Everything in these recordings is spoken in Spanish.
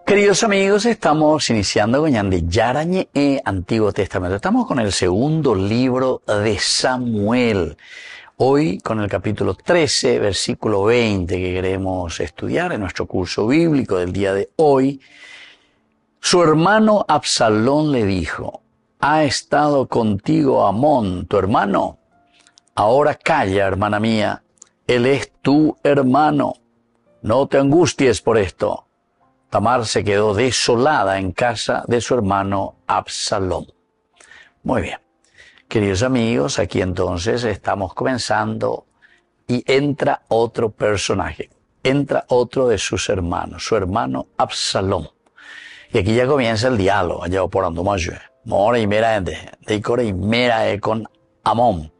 Queridos amigos, estamos iniciando con Yarañe Antiguo Testamento. Estamos con el segundo libro de Samuel. Hoy con el capítulo 13, versículo 20 que queremos estudiar en nuestro curso bíblico del día de hoy. Su hermano Absalón le dijo: ¿Ha estado contigo Amón, tu hermano? Ahora calla, hermana mía, él es tu hermano. No te angusties por esto. Tamar se quedó desolada en casa de su hermano Absalón. Muy bien. Queridos amigos, aquí entonces estamos comenzando y entra otro personaje. Entra otro de sus hermanos, su hermano Absalón. Y aquí ya comienza el diálogo. Allá por Andumayo. Mora y mera de Core y mera con Amón.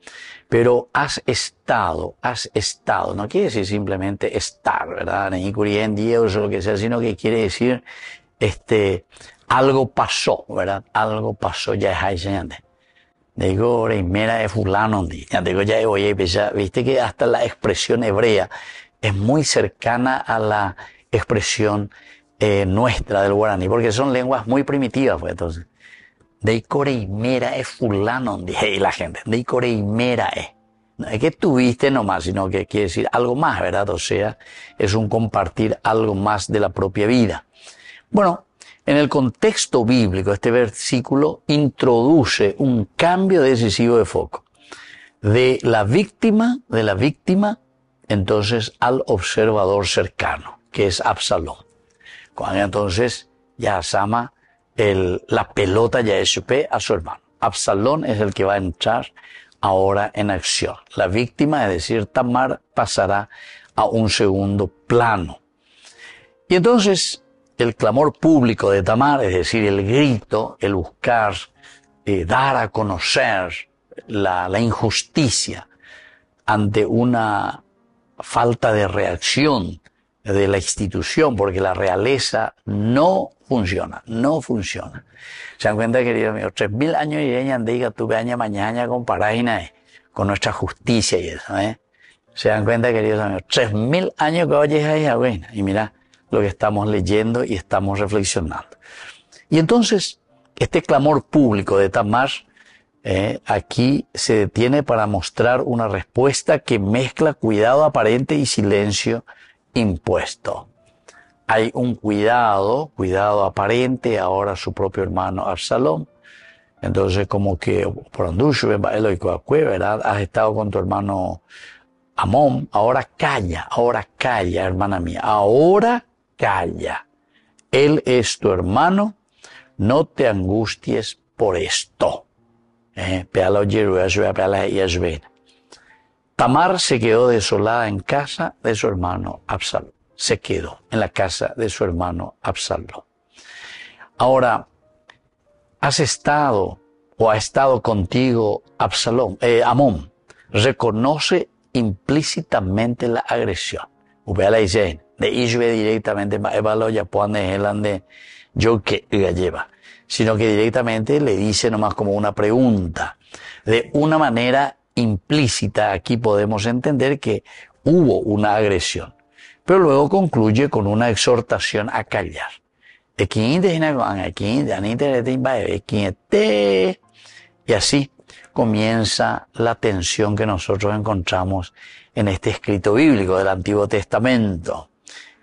Pero has estado, no quiere decir simplemente estar, ¿verdad? Ni en Dios o lo que sea, sino que quiere decir, algo pasó, ¿verdad? Algo pasó, ya es ahí, señor. Digo, mera de fulano, ya digo, ya oye, viste que hasta la expresión hebrea es muy cercana a la expresión nuestra del guaraní, porque son lenguas muy primitivas, pues, entonces. De Coreimera es fulano, dije la gente. De Coreimera es. No es que tuviste nomás, sino que quiere decir algo más, ¿verdad? O sea, es un compartir algo más de la propia vida. Bueno, en el contexto bíblico, este versículo introduce un cambio decisivo de foco. De la víctima, entonces al observador cercano, que es Absalón. Cuando entonces ya Sama la pelota ya es a su hermano. Absalón es el que va a entrar ahora en acción. La víctima, es decir, Tamar, pasará a un segundo plano. Y entonces el clamor público de Tamar, es decir, el grito, el buscar, dar a conocer la injusticia ante una falta de reacción de la institución, porque la realeza no funciona. Se dan cuenta, queridos amigos, 3000 años y ella diga tuve año mañana comparáis con nuestra justicia y eso, Se dan cuenta, queridos amigos, 3000 años que oyes ahí, bueno, y mira lo que estamos leyendo y estamos reflexionando. Y entonces, este clamor público de Tamar, aquí se detiene para mostrar una respuesta que mezcla cuidado aparente y silencio impuesto. Hay un cuidado aparente, ahora su propio hermano Absalón. Entonces, como que, por Andushu, ¿verdad? Has estado con tu hermano Amón, ahora calla, hermana mía, ahora calla. Él es tu hermano, no te angusties por esto. Tamar se quedó desolada en casa de su hermano Absalón. Se quedó en la casa de su hermano Absalón. Ahora, ha estado contigo Amón. Reconoce implícitamente la agresión. De Ishbe directamente, yo que lleva. Sino que directamente le dice nomás como una pregunta. De una manera implícita, aquí podemos entender que hubo una agresión. Pero luego concluye con una exhortación a callar. Y así comienza la tensión que nosotros encontramos en este escrito bíblico del Antiguo Testamento.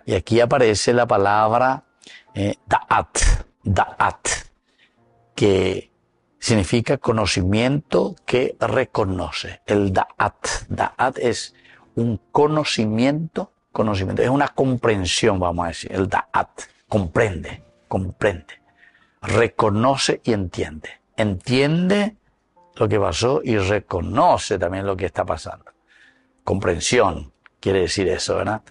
Y aquí aparece la palabra da'at, que significa conocimiento que reconoce. El da'at es un conocimiento, es una comprensión, vamos a decir. El da'at, comprende, reconoce y entiende. Entiende lo que pasó y reconoce también lo que está pasando. Comprensión quiere decir eso, ¿verdad?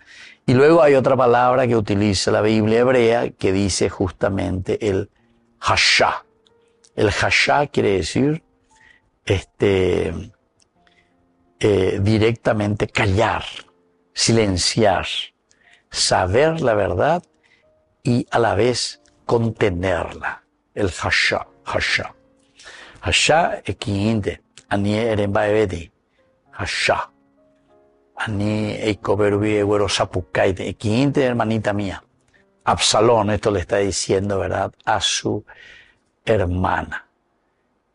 Y luego hay otra palabra que utiliza la Biblia hebrea que dice justamente el hashá. El hashá quiere decir directamente callar, silenciar, saber la verdad y a la vez contenerla. El hashá. Hashá es quinte, ani erembaebeti, hashá. Ani eikoberubi egüero sapukaite, quinte hermanita mía. Absalón, esto le está diciendo, ¿verdad?, a su hermana.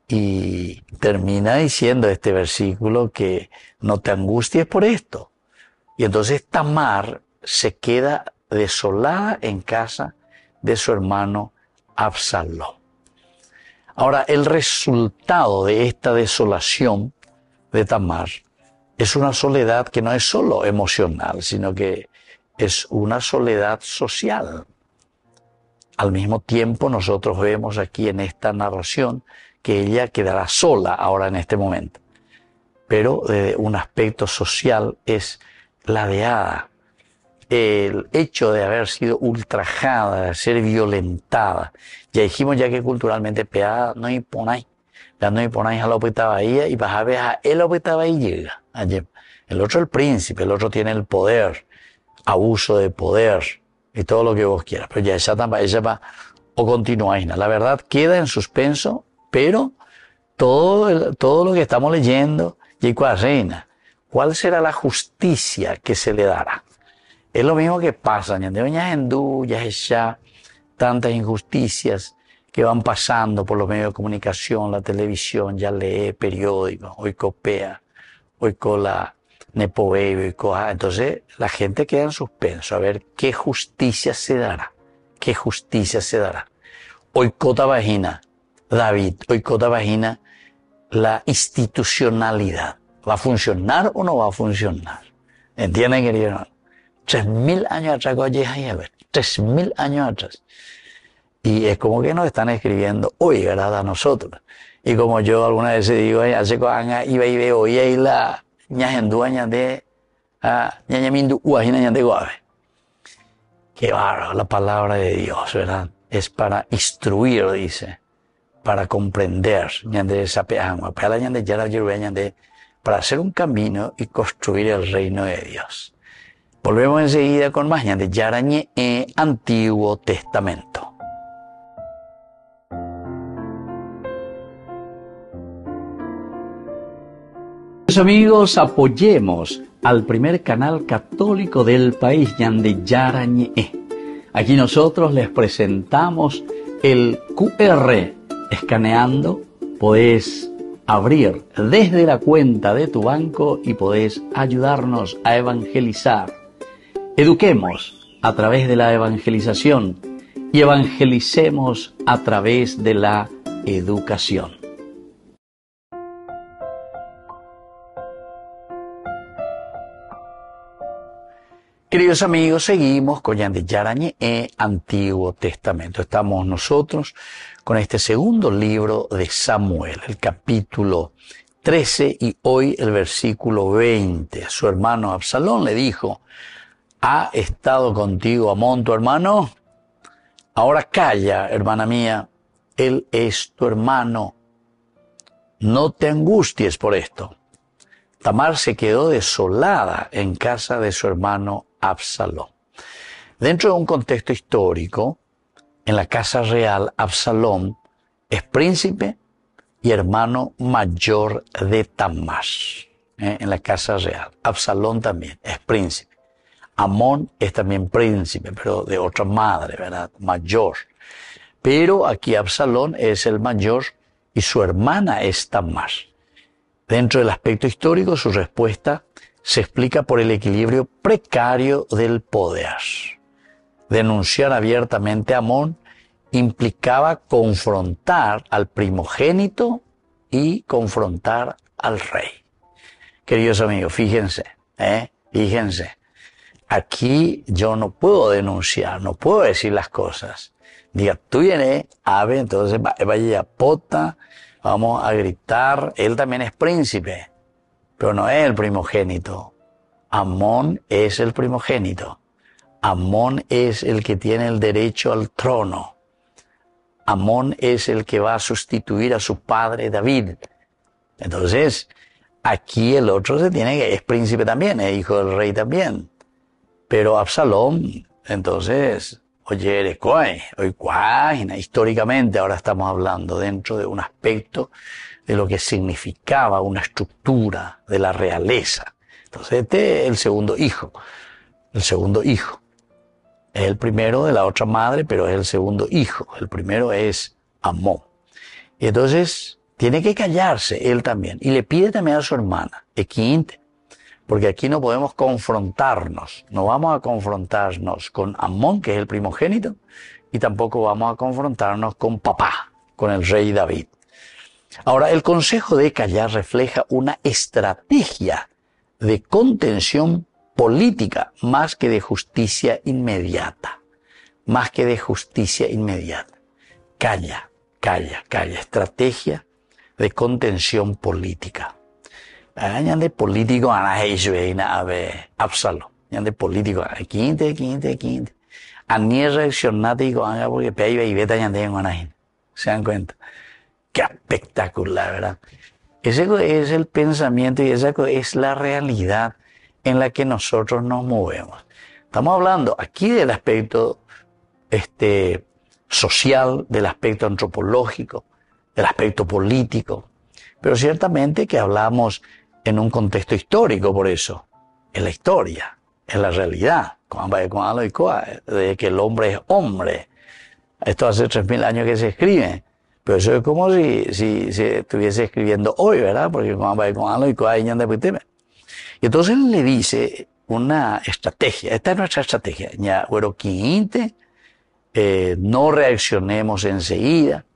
Y termina diciendo este versículo que no te angusties por esto. Y entonces Tamar se queda desolada en casa de su hermano Absalón. Ahora, el resultado de esta desolación de Tamar es una soledad que no es solo emocional, sino que es una soledad social. Al mismo tiempo, nosotros vemos aquí en esta narración que ella quedará sola ahora en este momento. Pero un aspecto social es ladeada. El hecho de haber sido ultrajada, de ser violentada. Ya dijimos ya que culturalmente peada no hay ponay. Ya no hay ponay a la opeta bahía y vas a ver a él opeta bahía llega. El otro el príncipe, el otro tiene el poder, abuso de poder y todo lo que vos quieras. Pero ya ella va o continúa. La verdad queda en suspenso, pero todo lo que estamos leyendo, ¿cuál será la justicia que se le dará? Es lo mismo que pasa, ya tantas injusticias que van pasando por los medios de comunicación, la televisión, ya lee periódicos, hoy copea, hoy cola Nepoveo y coja. Entonces la gente queda en suspenso a ver qué justicia se dará, qué justicia se dará. Hoy cota vagina, David, hoy cota vagina la institucionalidad. ¿Va a funcionar o no va a funcionar? ¿Entienden, querido? 3000 años atrás, 3000 años atrás. Y es como que nos están escribiendo hoy, ¿verdad?, a nosotros. Y como yo alguna vez digo, hace cuando iba y veo hoy ahí la ñajendúa de ñañamindu uajina de guave. Qué bárbaro, la palabra de Dios, ¿verdad? Es para instruir, dice, para comprender, para hacer un camino y construir el reino de Dios. Volvemos enseguida con más de Yarañe Antiguo Testamento. Amigos, apoyemos al primer canal católico del país, de Yarañe. Aquí nosotros les presentamos el QR. Escaneando, podés abrir desde la cuenta de tu banco y podés ayudarnos a evangelizar. Eduquemos a través de la evangelización y evangelicemos a través de la educación. Queridos amigos, seguimos con Yande Yarañe Antiguo Testamento. Estamos nosotros con este segundo libro de Samuel, el capítulo 13 y hoy el versículo 20. Su hermano Absalón le dijo: ¿ha estado contigo Amón tu hermano? Ahora calla, hermana mía, él es tu hermano. No te angusties por esto. Tamar se quedó desolada en casa de su hermano Absalón. Dentro de un contexto histórico, en la casa real, Absalón es príncipe y hermano mayor de Tamar. En la casa real. Absalón también es príncipe. Amón es también príncipe, pero de otra madre, ¿verdad? Mayor. Pero aquí Absalón es el mayor y su hermana es Tamar. Dentro del aspecto histórico, su respuesta se explica por el equilibrio precario del poder. Denunciar abiertamente a Amón implicaba confrontar al primogénito y confrontar al rey. Queridos amigos, fíjense, aquí yo no puedo denunciar, no puedo decir las cosas. Diga, tú vienes, ave, entonces vaya pota, vamos a gritar. Él también es príncipe, pero no es el primogénito. Amón es el primogénito. Amón es el que tiene el derecho al trono. Amón es el que va a sustituir a su padre David. Entonces, aquí el otro es príncipe también, es hijo del rey también. Pero Absalón, entonces, históricamente ahora estamos hablando dentro de un aspecto de lo que significaba una estructura de la realeza. Entonces este es el segundo hijo. Es el primero de la otra madre, pero es el segundo hijo. El primero es Amón. Y entonces tiene que callarse él también. Y le pide también a su hermana, Equinte, porque aquí no podemos confrontarnos. No vamos a confrontarnos con Amón, que es el primogénito, y tampoco vamos a confrontarnos con papá, con el rey David. Ahora, el consejo de callar refleja una estrategia de contención política más que de justicia inmediata. Más que de justicia inmediata. Calla, calla, calla. Estrategia de contención política. Añan de político a Absalón. Añan de político a quinte. Ani reaccionate y porque peiba y beta añan de Guanajín. ¿Se dan cuenta? Qué espectacular, ¿verdad? Ese es el pensamiento y esa es la realidad en la que nosotros nos movemos. Estamos hablando aquí del aspecto social, del aspecto antropológico, del aspecto político, pero ciertamente que hablamos en un contexto histórico, por eso, en la historia, en la realidad, de que el hombre es hombre. Esto hace 3000 años que se escribe. Pero eso es como si se estuviese escribiendo hoy, ¿verdad? Porque y entonces le dice una estrategia. Esta es nuestra estrategia. No reaccionemos enseguida.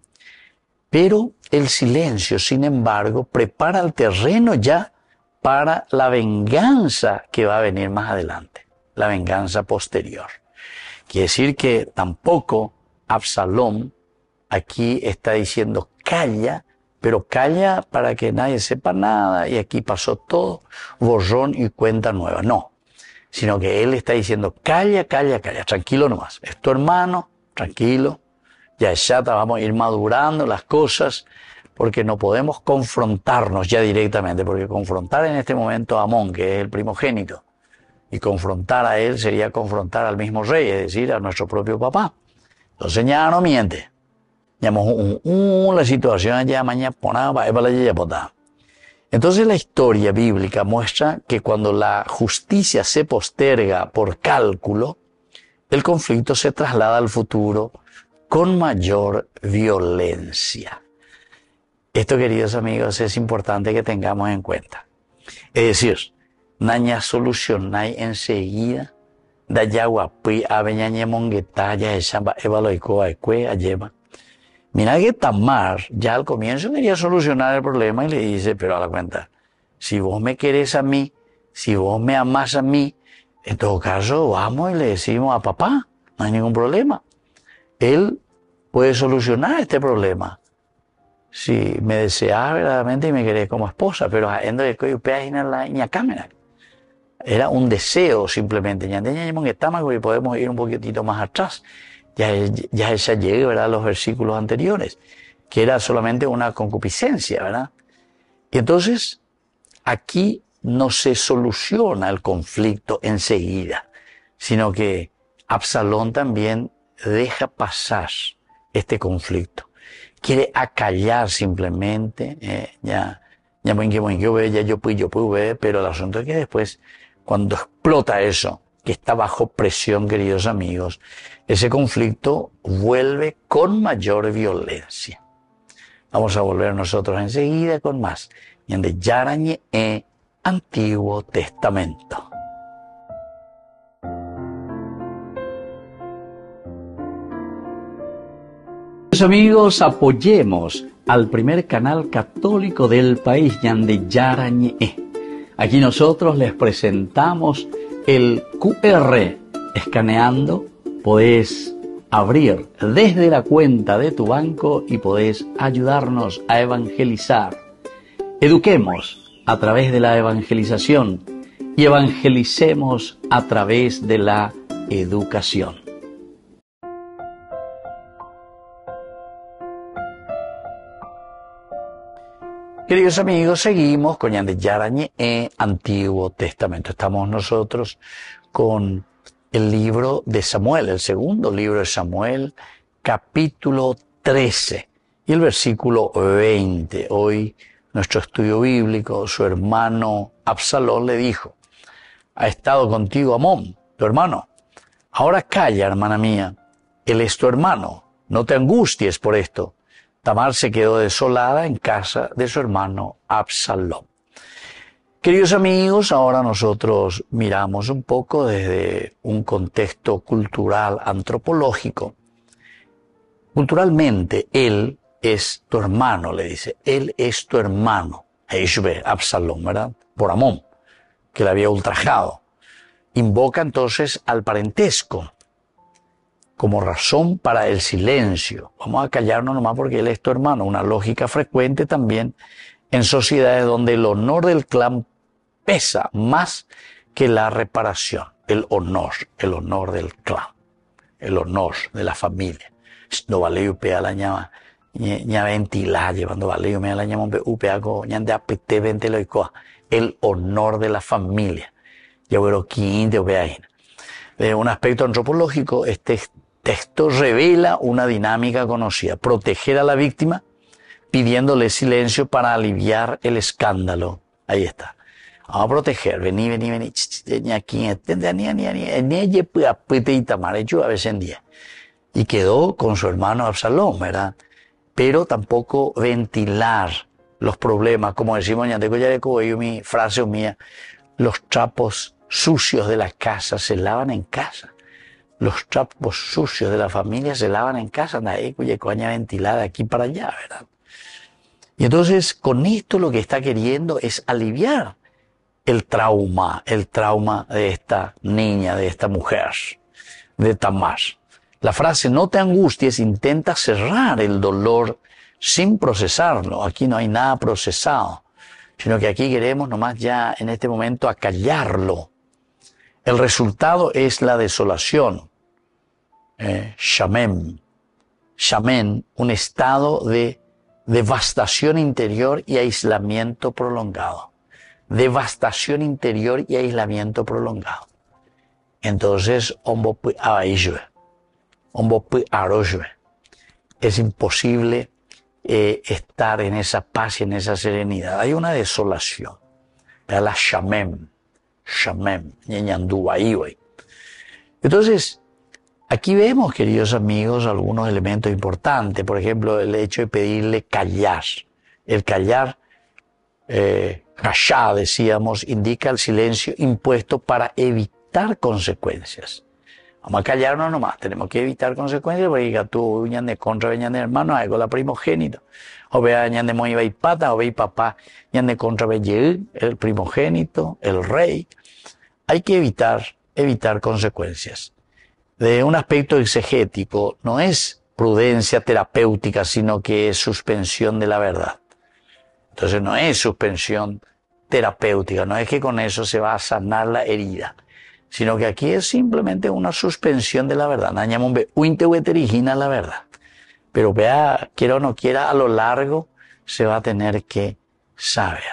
Pero el silencio, sin embargo, prepara el terreno ya para la venganza que va a venir más adelante. La venganza posterior. Quiere decir que tampoco Absalón aquí está diciendo calla, pero calla para que nadie sepa nada y aquí pasó todo, borrón y cuenta nueva. No, sino que él está diciendo calla, calla, calla, tranquilo nomás. Es tu hermano, tranquilo, ya vamos a ir madurando las cosas porque no podemos confrontarnos ya directamente, porque confrontar en este momento a Amón, que es el primogénito, y confrontar a él sería confrontar al mismo rey, es decir, a nuestro propio papá. Entonces ya no miente. La situación ya mañana Entonces la historia bíblica muestra que cuando la justicia se posterga por cálculo, el conflicto se traslada al futuro con mayor violencia. Esto, queridos amigos, es importante que tengamos en cuenta. Es decir, naña solucionai enseguida, da yaguapi aveñañe mongueta ya echamba evaloicoa ecue ayema. Mira que Tamar ya al comienzo quería solucionar el problema y le dice, pero a la cuenta, si vos me querés a mí, si vos me amás a mí, en todo caso vamos y le decimos a papá, no hay ningún problema. Él puede solucionar este problema. Si me deseas verdaderamente y me querés como esposa, pero era un deseo simplemente. Y podemos ir un poquitito más atrás. Ya ella llega, ¿verdad?, a los versículos anteriores, que era solamente una concupiscencia, ¿verdad? Y entonces, aquí no se soluciona el conflicto enseguida, sino que Absalón también deja pasar este conflicto. Quiere acallar simplemente, pero el asunto es que después, cuando explota eso, que está bajo presión, queridos amigos, ese conflicto vuelve con mayor violencia. Vamos a volver nosotros enseguida con más. Y en de Yarañe Antiguo Testamento. Amigos, apoyemos al primer canal católico del país, Yande Yarañe. Aquí nosotros les presentamos el QR. Escaneando, podés abrir desde la cuenta de tu banco y podés ayudarnos a evangelizar. Eduquemos a través de la evangelización y evangelicemos a través de la educación. Queridos amigos, seguimos con Yande Yarañe Antiguo Testamento. Estamos nosotros con el libro de Samuel, el segundo libro de Samuel, capítulo 13 y el versículo 20. Hoy nuestro estudio bíblico, su hermano Absalón le dijo, ha estado contigo Amón, tu hermano, Ahora calla, hermana mía, él es tu hermano, no te angusties por esto. Tamar se quedó desolada en casa de su hermano Absalón. Queridos amigos, ahora nosotros miramos un poco desde un contexto cultural, antropológico. Culturalmente, él es tu hermano, le dice. Él es tu hermano. Eishbe, Absalón, ¿verdad? Por Amón, que le había ultrajado. Invoca entonces al parentesco como razón para el silencio. Vamos a callarnos nomás porque él es tu hermano. Una lógica frecuente también en sociedades donde el honor del clan pesa más que la reparación. El honor del clan, el honor de la familia. No vale upea la llama, ña ventila llevando vale me la llama upea go ña de apete venteloicoa. El honor de la familia. Ya bueno, quinte upea. De un aspecto antropológico, este texto revela una dinámica conocida: proteger a la víctima pidiéndole silencio para aliviar el escándalo. Ahí está. Vamos a proteger, vení. Aquí, y quedó con su hermano Absalón, ¿verdad? Pero tampoco ventilar los problemas, como decimos, mi frase mía, los trapos sucios de la casa se lavan en casa. Los trapos sucios de la familia se lavan en casa, coña ventilada de aquí para allá, ¿verdad? Y entonces, con esto lo que está queriendo es aliviar el trauma de esta niña, de esta mujer, de Tamar. La frase "no te angusties" intenta cerrar el dolor sin procesarlo. Aquí no hay nada procesado, sino que aquí queremos nomás ya en este momento acallarlo. El resultado es la desolación. Shamem, un estado de devastación interior y aislamiento prolongado. Devastación interior y aislamiento prolongado. Entonces, es imposible estar en esa paz y en esa serenidad. Hay una desolación. La Shamem, entonces, aquí vemos, queridos amigos, algunos elementos importantes. Por ejemplo, el hecho de pedirle callar. El callar, Hashá, decíamos, indica el silencio impuesto para evitar consecuencias. Vamos a callarnos nomás, tenemos que evitar consecuencias porque tú ñan de contra veñan de hermano, algo la primogénito. O vea ñan de moiba y pata, o ve papá ñan de contra veñan el primogénito, el rey. Hay que evitar consecuencias. De un aspecto exegético, no es prudencia terapéutica, sino que es suspensión de la verdad. Entonces no es suspensión terapéutica, no es que con eso se va a sanar la herida, sino que aquí es simplemente una suspensión de la verdad. Origina la verdad. Pero vea, quiera o no quiera, a lo largo se va a tener que saber.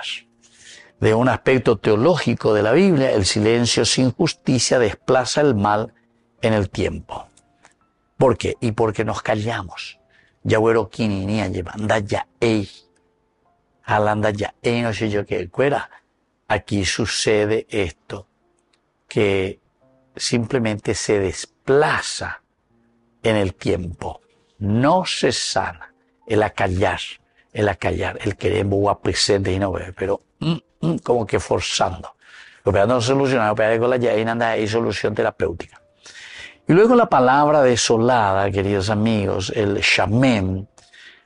De un aspecto teológico de la Biblia, el silencio sin justicia desplaza el mal en el tiempo. ¿Por qué? Y porque nos callamos. Yagüero quininia llevanda ya ey. Alanda ya ey, no sé yo qué cuera. Aquí sucede esto, que simplemente se desplaza en el tiempo. No se sana el acallar, el querer boa presente y no ver, pero como que forzando. Lo que no solucionar, con la ya hay solución terapéutica. Y luego la palabra desolada, queridos amigos, el shamem.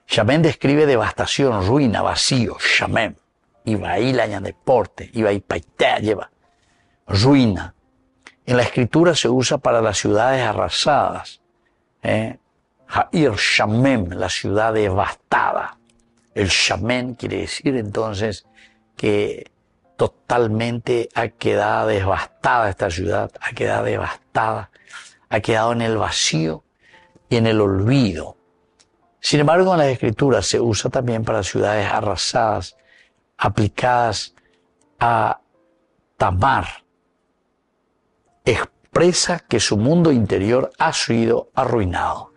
Shamem describe devastación, ruina, vacío, shamem. Y va ahí la deporte, y va ahí paitea lleva. Ruina. En la escritura se usa para las ciudades arrasadas. Ha'ir shamem, la ciudad devastada. El shamem quiere decir entonces que totalmente ha quedado devastada esta ciudad, ha quedado devastada, ha quedado en el vacío y en el olvido. Sin embargo, en las escrituras se usa también para ciudades arrasadas, aplicadas a Tamar. Expresa que su mundo interior ha sido arruinado.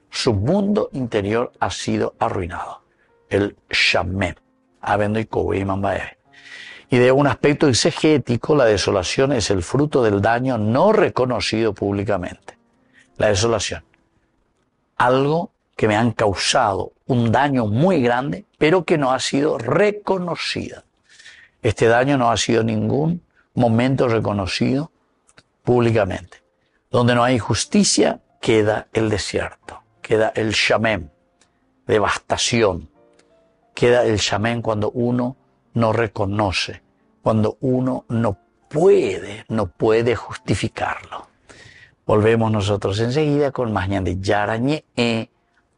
Su mundo interior ha sido arruinado. El Shamem. Y de un aspecto exegético, la desolación es el fruto del daño no reconocido públicamente. La desolación. Algo que me han causado un daño muy grande, pero que no ha sido reconocida. Este daño no ha sido en ningún momento reconocido públicamente. Donde no hay justicia, queda el desierto, queda el shamem, devastación. Queda el shamem cuando uno no reconoce, cuando uno no puede justificarlo. Volvemos nosotros enseguida con más de Yarañé,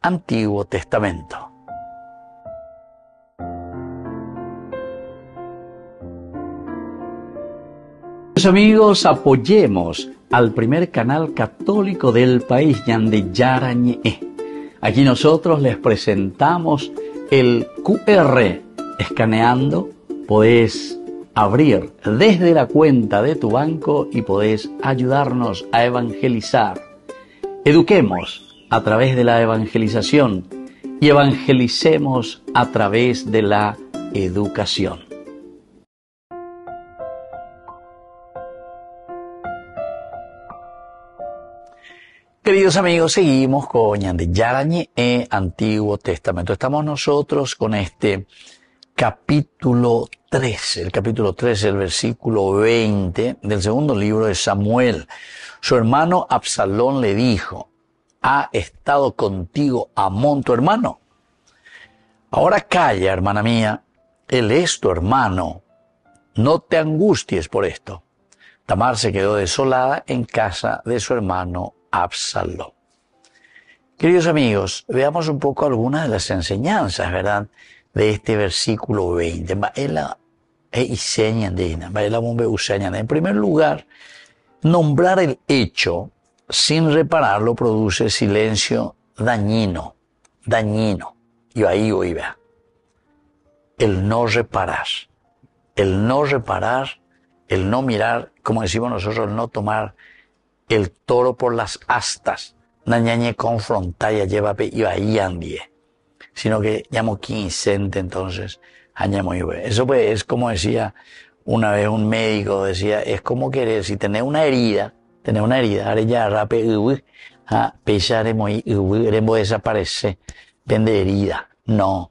Antiguo Testamento. Amigos, apoyemos al primer canal católico del país, Ñande Yarañé. Aquí nosotros les presentamos el QR. Escaneando, podés abrir desde la cuenta de tu banco y podés ayudarnos a evangelizar. Eduquemos a través de la evangelización y evangelicemos a través de la educación. Queridos amigos, seguimos con Ñande Yarañé, Antiguo Testamento. Estamos nosotros con este capítulo 13, el capítulo 13, el versículo 20 del segundo libro de Samuel. Su hermano Absalón le dijo: ¿ha estado contigo Amón tu hermano? Ahora calla, hermana mía, él es tu hermano. No te angusties por esto. Tamar se quedó desolada en casa de su hermano Absalón. Queridos amigos, veamos un poco algunas de las enseñanzas, ¿verdad?, de este versículo 20. En primer lugar, nombrar el hecho sin repararlo produce silencio dañino. Y ahí vea. El no reparar, el no mirar, como decimos nosotros, el no tomar el toro por las astas, nañañe confrontar y lleva y ahí andie, sino que llamo quincente entonces, añamo y ve. Eso pues es como decía una vez un médico, decía, es como querer, si tenés una herida, ahora ya rape, pesare muy, queremos desaparecer, vende herida, no,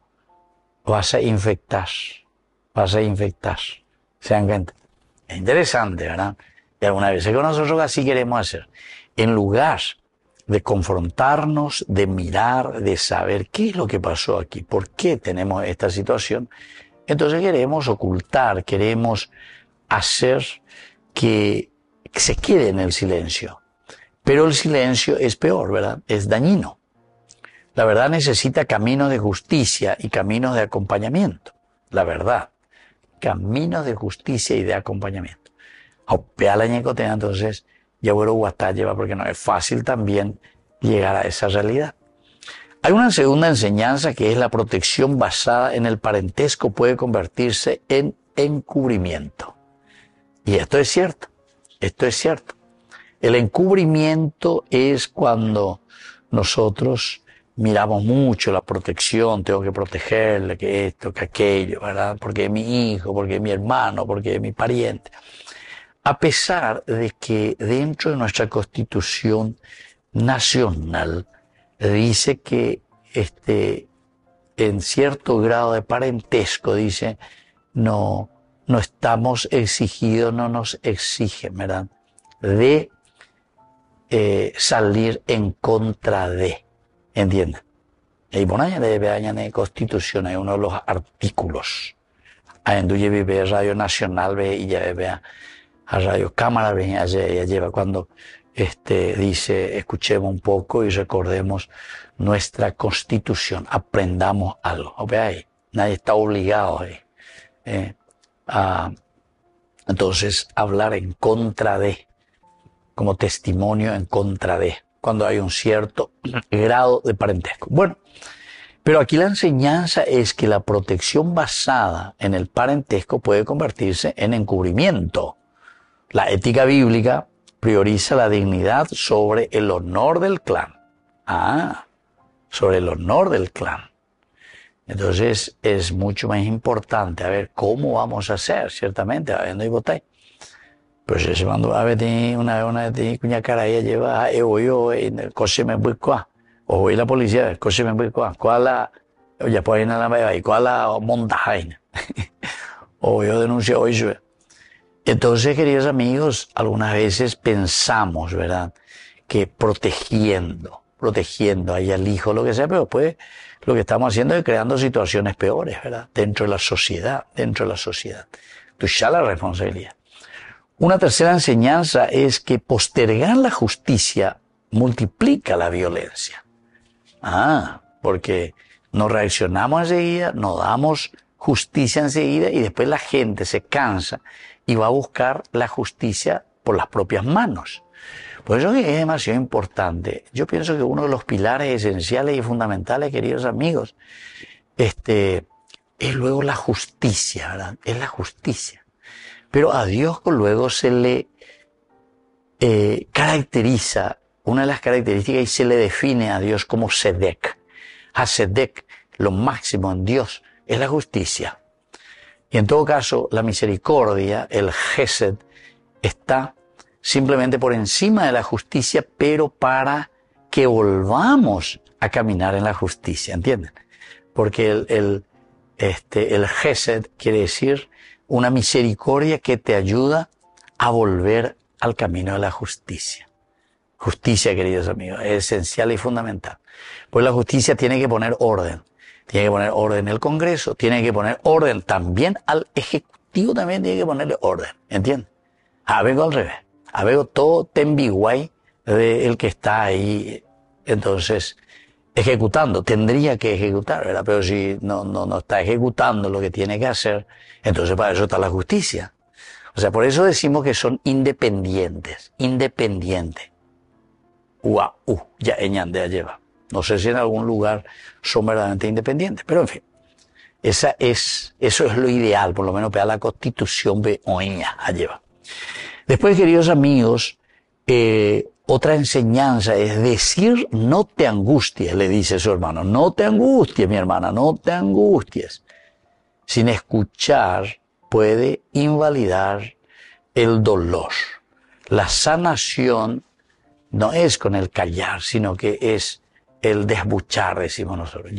vas a infectar, ¿se dan cuenta? Es interesante, ¿verdad? Y alguna vez que nosotros así queremos hacer. En lugar de confrontarnos, de mirar, de saber qué es lo que pasó aquí, por qué tenemos esta situación, entonces queremos ocultar, queremos hacer que se quede en el silencio. Pero el silencio es peor, ¿verdad? Es dañino. La verdad necesita caminos de justicia y caminos de acompañamiento. La verdad. Caminos de justicia y de acompañamiento. Entonces, ya bueno, lleva porque no es fácil también llegar a esa realidad. Hay una segunda enseñanza que es la protección basada en el parentesco puede convertirse en encubrimiento. Y esto es cierto. El encubrimiento es cuando nosotros miramos mucho la protección, tengo que protegerle, que esto, que aquello, ¿verdad? Porque es mi hijo, porque es mi hermano, porque es mi pariente. A pesar de que dentro de nuestra Constitución nacional dice que en cierto grado de parentesco, dice, no estamos exigidos, no nos exigen, ¿verdad?, de salir en contra de, ¿entienden? Y bueno, ya debe haber en Constitución, hay uno de los artículos. Ahí vive Radio Nacional, ve, y ya vea a Radio Cámara, ve, ya lleva cuando dice, escuchemos un poco y recordemos nuestra Constitución, aprendamos algo. ¿Ve ahí? Nadie está obligado a entonces hablar en contra de, como testimonio en contra de, cuando hay un cierto grado de parentesco. Bueno, pero aquí la enseñanza es que la protección basada en el parentesco puede convertirse en encubrimiento. La ética bíblica prioriza la dignidad sobre el honor del clan. Sobre el honor del clan. Entonces es mucho más importante a ver cómo vamos a hacer, ciertamente, habiendo votar. Pero si se mandó a ver, una vez, cuña cara, ella lleva, yo, en el coche me voy qua, o voy la policía, el coche me voy qua, cuál la, ya puede ir a la beba, y cuál la montaje, o yo denuncio hoy, yo. Entonces, queridos amigos, algunas veces pensamos, ¿verdad?, que protegiendo ahí al hijo, lo que sea, pero pues lo que estamos haciendo es creando situaciones peores, ¿verdad?, dentro de la sociedad. Tú ya la responsabilidad. Una tercera enseñanza es que postergar la justicia multiplica la violencia. Porque no reaccionamos enseguida, no damos justicia enseguida y después la gente se cansa y va a buscar la justicia por las propias manos. Por eso es demasiado importante. Yo pienso que uno de los pilares esenciales y fundamentales, queridos amigos, es luego la justicia, ¿verdad? Es la justicia. Pero a Dios luego se le caracteriza, una de las características, y se le define a Dios como Sedek. Hasedek, lo máximo en Dios, es la justicia. Y en todo caso, la misericordia, el Gesed, está simplemente por encima de la justicia, pero para que volvamos a caminar en la justicia, ¿entienden? Porque el Gesed quiere decir una misericordia que te ayuda a volver al camino de la justicia. Justicia, queridos amigos, es esencial y fundamental. Pues la justicia tiene que poner orden. Tiene que poner orden el Congreso, tiene que poner orden también al Ejecutivo, también tiene que ponerle orden, ¿entiendes? Vengo al revés. Vengo todo tembiguay del que está ahí, entonces, ejecutando. Tendría que ejecutar, ¿verdad? Pero si no está ejecutando lo que tiene que hacer, entonces para eso está la justicia. O sea, por eso decimos que son independientes. Ya eñandea lleva. No sé si en algún lugar son verdaderamente independientes, pero en fin. Eso es lo ideal, por lo menos para la Constitución de Oña lleva. Después, queridos amigos, otra enseñanza es decir, no te angusties, le dice su hermano. No te angusties, mi hermana, no te angusties. Sin escuchar puede invalidar el dolor. La sanación no es con el callar, sino que es el desbuchar, decimos nosotros.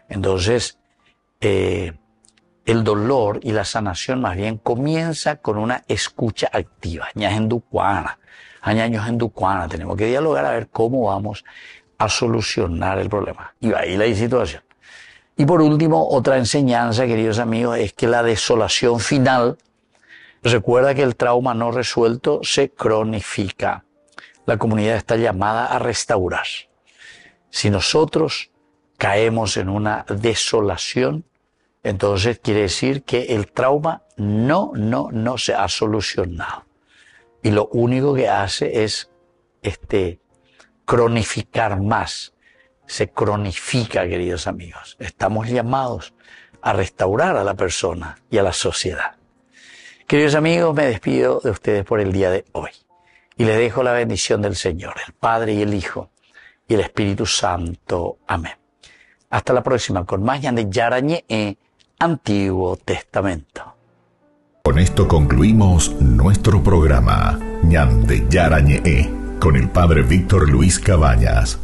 Entonces, el dolor y la sanación más bien comienza con una escucha activa. Tenemos que dialogar a ver cómo vamos a solucionar el problema. Y ahí la situación. Y por último, otra enseñanza, queridos amigos, es que la desolación final, recuerda que el trauma no resuelto se cronifica. La comunidad está llamada a restaurar. Si nosotros caemos en una desolación, entonces quiere decir que el trauma no se ha solucionado. Y lo único que hace es cronificar más. Se cronifica, queridos amigos. Estamos llamados a restaurar a la persona y a la sociedad. Queridos amigos, me despido de ustedes por el día de hoy. Y les dejo la bendición del Señor, el Padre y el Hijo y el Espíritu Santo. Amén. Hasta la próxima con más de Yarañe Antiguo Testamento. Con esto concluimos nuestro programa Ñande Yarañe con el Padre Víctor Luis Cabañas.